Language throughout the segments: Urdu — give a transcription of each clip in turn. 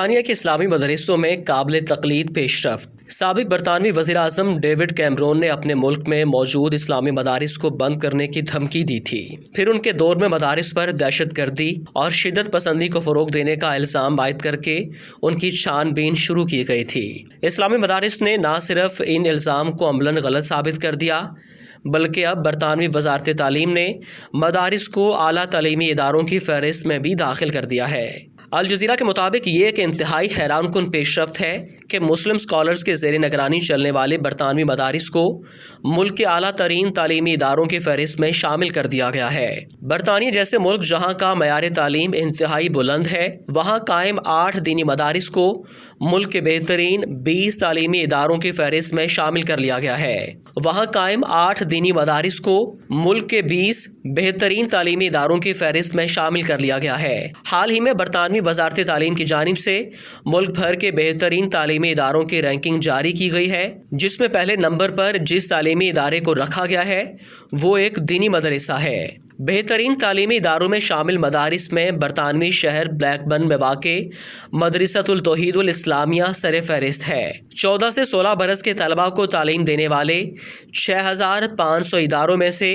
برطانیہ کے اسلامی مدارسوں میں قابل تقلید پیش رفت۔ سابق برطانوی وزیر اعظم ڈیوڈ کیمرون نے اپنے ملک میں موجود اسلامی مدارس کو بند کرنے کی دھمکی دی تھی۔ پھر ان کے دور میں مدارس پر دہشت گردی اور شدت پسندی کو فروغ دینے کا الزام عائد کر کے ان کی چھان بین شروع کی گئی تھی۔ اسلامی مدارس نے نہ صرف ان الزام کو عملاً غلط ثابت کر دیا بلکہ اب برطانوی وزارت تعلیم نے مدارس کو اعلیٰ تعلیمی اداروں کی فہرست میں بھی داخل کر دیا ہے۔ الجزیرہ کے مطابق یہ ایک انتہائی حیران کن پیش رفت ہے کہ مسلم اسکالرز کے زیر نگرانی چلنے والے برطانوی مدارس کو ملک کے اعلیٰ ترین تعلیمی اداروں کی فہرست میں شامل کر دیا گیا ہے۔ برطانیہ جیسے ملک جہاں کا معیار تعلیم انتہائی بلند ہے، وہاں قائم 8 دینی مدارس کو ملک کے بہترین 20 تعلیمی اداروں کی فہرست میں شامل کر لیا گیا ہے۔ وہاں قائم 8 دینی مدارس کو ملک کے 20 بہترین تعلیمی اداروں کی فہرست میں شامل کر لیا گیا ہے۔ حال ہی میں برطانوی وزارت تعلیم کی جانب سے ملک بھر کے بہترین تعلیمی اداروں کی رینکنگ جاری کی گئی ہے، جس میں پہلے نمبر پر جس تعلیمی ادارے کو رکھا گیا ہے وہ ایک دینی مدرسہ ہے۔ بہترین تعلیمی اداروں میں شامل مدارس میں برطانوی شہر بلیک برن میں واقع مدرسۃ التوحید الاسلامیہ سر فہرست ہے۔ 14 سے 16 برس کے طلباء کو تعلیم دینے والے 6500 اداروں میں سے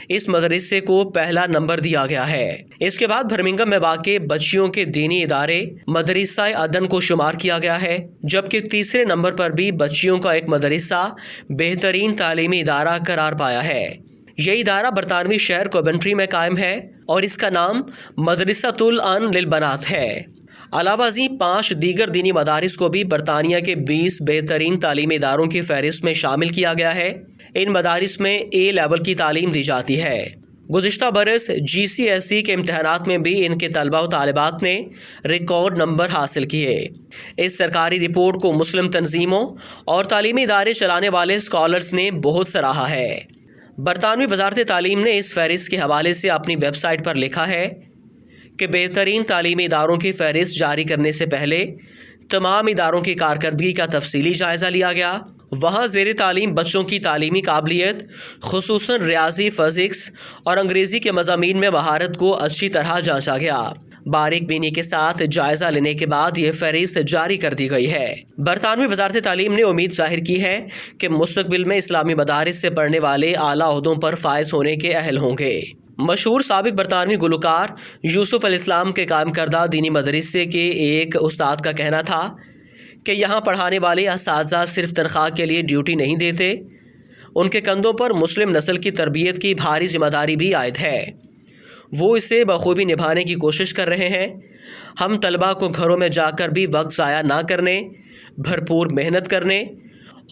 اس مدرسے کو پہلا نمبر دیا گیا ہے۔ اس کے بعد برمنگھم میں واقع بچیوں کے دینی ادارے مدرسہ عدن کو شمار کیا گیا ہے، جبکہ تیسرے نمبر پر بھی بچیوں کا ایک مدرسہ بہترین تعلیمی ادارہ قرار پایا ہے۔ یہ ادارہ برطانوی شہر کوونٹری میں قائم ہے اور اس کا نام مدرسۃ العن للبنات ہے۔ علاوہ ازیں 5 دیگر دینی مدارس کو بھی برطانیہ کے 20 بہترین تعلیمی اداروں کی فہرست میں شامل کیا گیا ہے۔ ان مدارس میں A لیول کی تعلیم دی جاتی ہے۔ گزشتہ برس GCSE کے امتحانات میں بھی ان کے طلباء و طالبات نے ریکارڈ نمبر حاصل کیے۔ اس سرکاری رپورٹ کو مسلم تنظیموں اور تعلیمی ادارے چلانے والے اسکالرز نے بہت سراہا ہے۔ برطانوی وزارت تعلیم نے اس فہرست کے حوالے سے اپنی ویب سائٹ پر لکھا ہے کہ بہترین تعلیمی اداروں کی فہرست جاری کرنے سے پہلے تمام اداروں کی کارکردگی کا تفصیلی جائزہ لیا گیا۔ وہاں زیر تعلیم بچوں کی تعلیمی قابلیت، خصوصاً ریاضی، فزکس اور انگریزی کے مضامین میں مہارت کو اچھی طرح جانچا گیا۔ باریک بینی کے ساتھ جائزہ لینے کے بعد یہ فہرست جاری کر دی گئی ہے۔ برطانوی وزارت تعلیم نے امید ظاہر کی ہے کہ مستقبل میں اسلامی مدارس سے پڑھنے والے اعلیٰ عہدوں پر فائز ہونے کے اہل ہوں گے۔ مشہور سابق برطانوی گلوکار یوسف علیہ السلام کے قائم کردہ دینی مدرسے کے ایک استاد کا کہنا تھا کہ یہاں پڑھانے والے اساتذہ صرف تنخواہ کے لیے ڈیوٹی نہیں دیتے، ان کے کندھوں پر مسلم نسل کی تربیت کی بھاری ذمہ داری بھی عائد ہے۔ وہ اسے بخوبی نبھانے کی کوشش کر رہے ہیں۔ ہم طلباء کو گھروں میں جا کر بھی وقت ضائع نہ کرنے، بھرپور محنت کرنے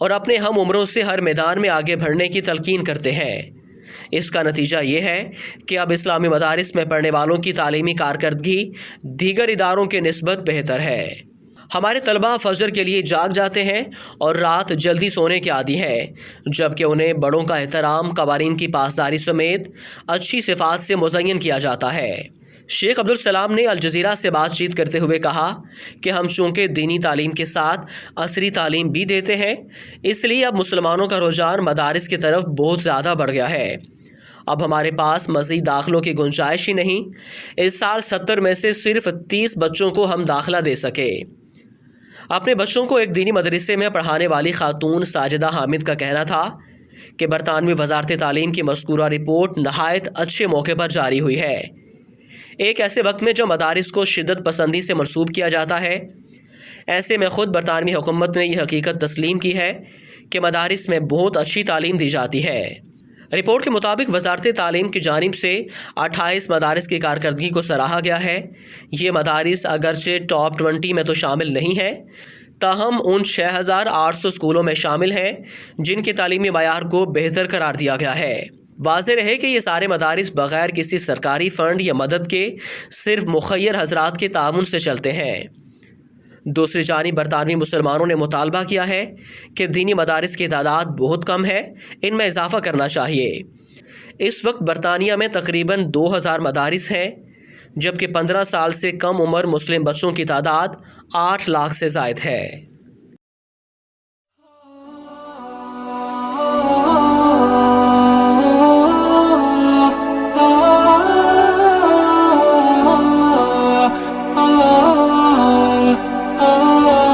اور اپنے ہم عمروں سے ہر میدان میں آگے بڑھنے کی تلقین کرتے ہیں۔ اس کا نتیجہ یہ ہے کہ اب اسلامی مدارس میں پڑھنے والوں کی تعلیمی کارکردگی دیگر اداروں کے نسبت بہتر ہے۔ ہمارے طلباء فجر کے لیے جاگ جاتے ہیں اور رات جلدی سونے کے عادی ہیں، جبکہ انہیں بڑوں کا احترام، قوانین کی پاسداری سمیت اچھی صفات سے مزین کیا جاتا ہے۔ شیخ عبدالسلام نے الجزیرہ سے بات چیت کرتے ہوئے کہا کہ ہم چونکہ دینی تعلیم کے ساتھ عصری تعلیم بھی دیتے ہیں، اس لیے اب مسلمانوں کا رجحان مدارس کی طرف بہت زیادہ بڑھ گیا ہے۔ اب ہمارے پاس مزید داخلوں کی گنجائش ہی نہیں۔ اس سال 70 میں سے صرف 30 بچوں کو ہم داخلہ دے سکے۔ اپنے بچوں کو ایک دینی مدرسے میں پڑھانے والی خاتون ساجدہ حامد کا کہنا تھا کہ برطانوی وزارت تعلیم کی مذکورہ رپورٹ نہایت اچھے موقع پر جاری ہوئی ہے، ایک ایسے وقت میں جو مدارس کو شدت پسندی سے منسوب کیا جاتا ہے۔ ایسے میں خود برطانوی حکومت نے یہ حقیقت تسلیم کی ہے کہ مدارس میں بہت اچھی تعلیم دی جاتی ہے۔ رپورٹ کے مطابق وزارت تعلیم کی جانب سے 28 مدارس کی کارکردگی کو سراہا گیا ہے۔ یہ مدارس اگرچہ ٹاپ 20 میں تو شامل نہیں ہیں، تاہم ان 6800 اسکولوں میں شامل ہیں جن کے تعلیمی معیار کو بہتر قرار دیا گیا ہے۔ واضح رہے کہ یہ سارے مدارس بغیر کسی سرکاری فنڈ یا مدد کے صرف مخیر حضرات کے تعاون سے چلتے ہیں۔ دوسری جانب برطانوی مسلمانوں نے مطالبہ کیا ہے کہ دینی مدارس کی تعداد بہت کم ہے، ان میں اضافہ کرنا چاہیے۔ اس وقت برطانیہ میں تقریباً 2000 مدارس ہیں، جبکہ 15 سال سے کم عمر مسلم بچوں کی تعداد 8 لاکھ سے زائد ہے۔